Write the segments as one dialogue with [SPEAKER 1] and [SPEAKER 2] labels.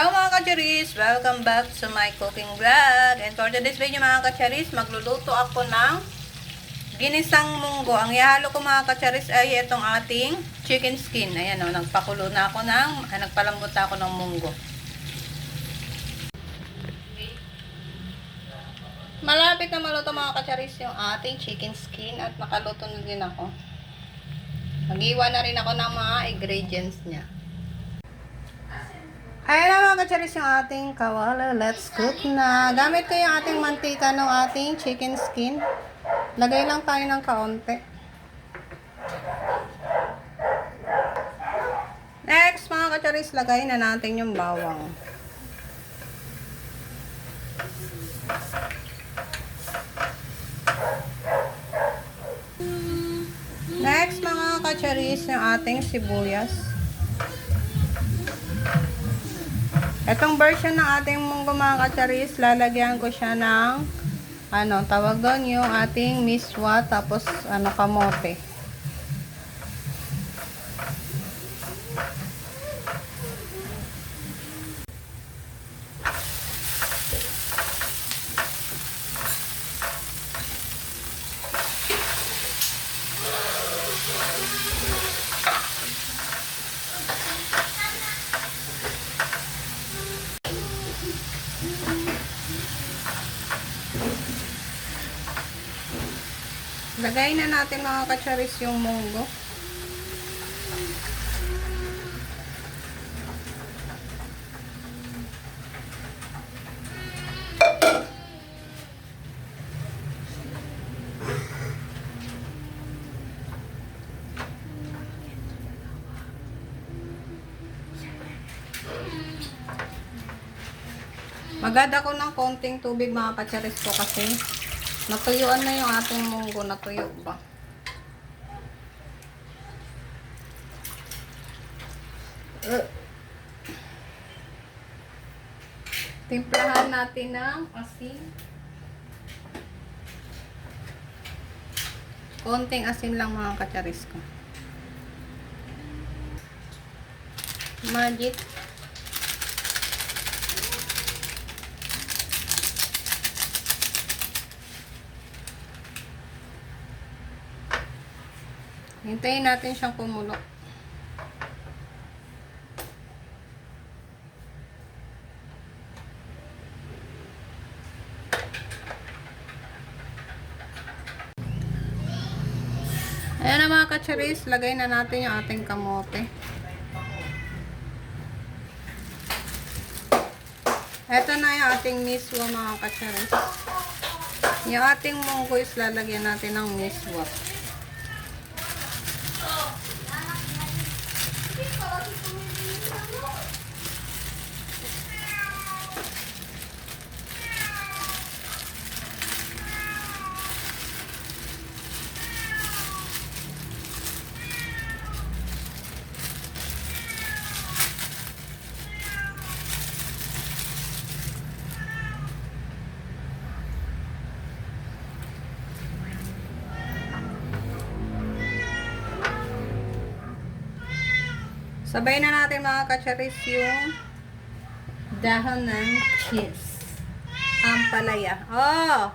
[SPEAKER 1] Hello mga kacharis! Welcome back to my cooking vlog. And for today's video mga kacharis, magluluto ako ng ginisang munggo. Ang ihalo ko mga kacharis ay itong ating chicken skin. Ayan o, nagpakulo na ako nagpalambot na ako ng munggo. Malapit na maluto mga kacharis yung ating chicken skin at nakaluto na din ako. Mag-iwan na rin ako ng mga ingredients niya. Ayan na mga kacharis yung ating kawala. Let's cook na. Gamit ko yung ating mantika ng ating chicken skin. Lagay lang tayo ng kaunti. Next mga kacharis, lagay na natin yung bawang. Next mga kacharis, yung ating sibuyas. Itong version ng ating munggo mga kacharis, lalagyan ko siya ng tawag doon yung ating miswa, tapos kamote. Lagay na natin mga kacharis yung munggo. Magad ako ng konting tubig mga kacharis ko kasi natuyuan na yung ating munggo. Natuyo ba? Timplahan natin ng asin. Konting asin lang mga kacharis ko. Magic. Hintayin natin siyang kumulo. Ayan na mga kacharis, lagay na natin yung ating kamote. Ito na yung ating miswa mga kacharis. Yung ating munggo is lalagyan natin ng miswa. Sabay na natin mga kacharis yung dahon ng cheese. Ampalaya. Oh!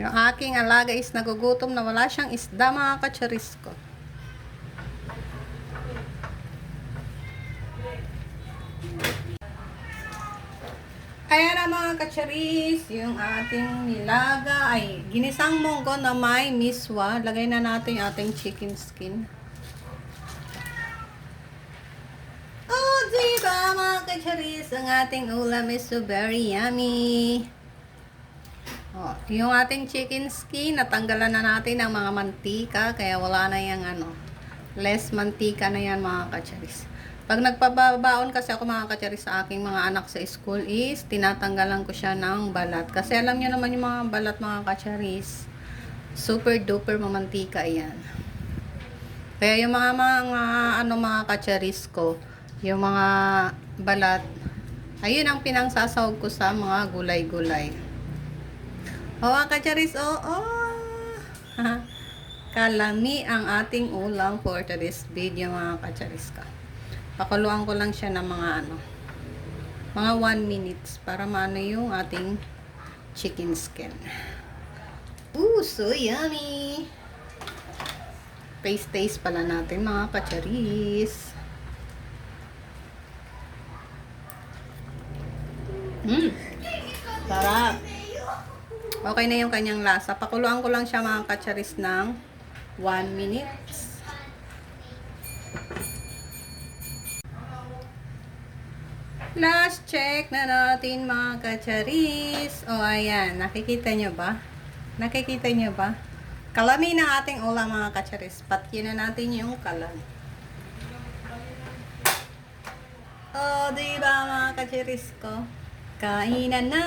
[SPEAKER 1] Yung aking alaga is nagugutom na wala siyang isda mga kacharis ko. Ayan na mga kacharis, yung ating nilaga ay ginisang munggo na may miswa. Lagay na natin yung ating chicken skin. Oh, diba mga kacharis, ang ating ulam is so very yummy. Oh, yung ating chicken skin, natanggalan na natin ng mga mantika, kaya wala na yung less mantika na yan mga kacharis. Pag nagpababaon kasi ako mga kacharis sa aking mga anak sa school is tinatanggalan ko siya ng balat. Kasi alam niyo naman yung mga balat mga kacharis, super duper mamantika yan. Kaya yung mga kacharis ko, yung mga balat, Ayun ang pinangsasahog ko sa mga gulay-gulay. O mga kacharis, oo. Kalami ang ating ulam for today's video mga kacharis ka. Pakuluan ko lang siya ng mga 1 minutes para maano yung ating chicken skin. Ooh, so yummy! Taste pala natin mga kacharis. Sarap! Okay na yung kanyang lasa. Pakuluan ko lang siya mga kacharis ng 1 minute. Last check na natin mga kacharis. O ayan, nakikita nyo ba? Nakikita nyo ba? Kalami ng ating ulam mga kacharis. Patkin na natin yung kalan. O diba mga kacharis ko? Kainan na!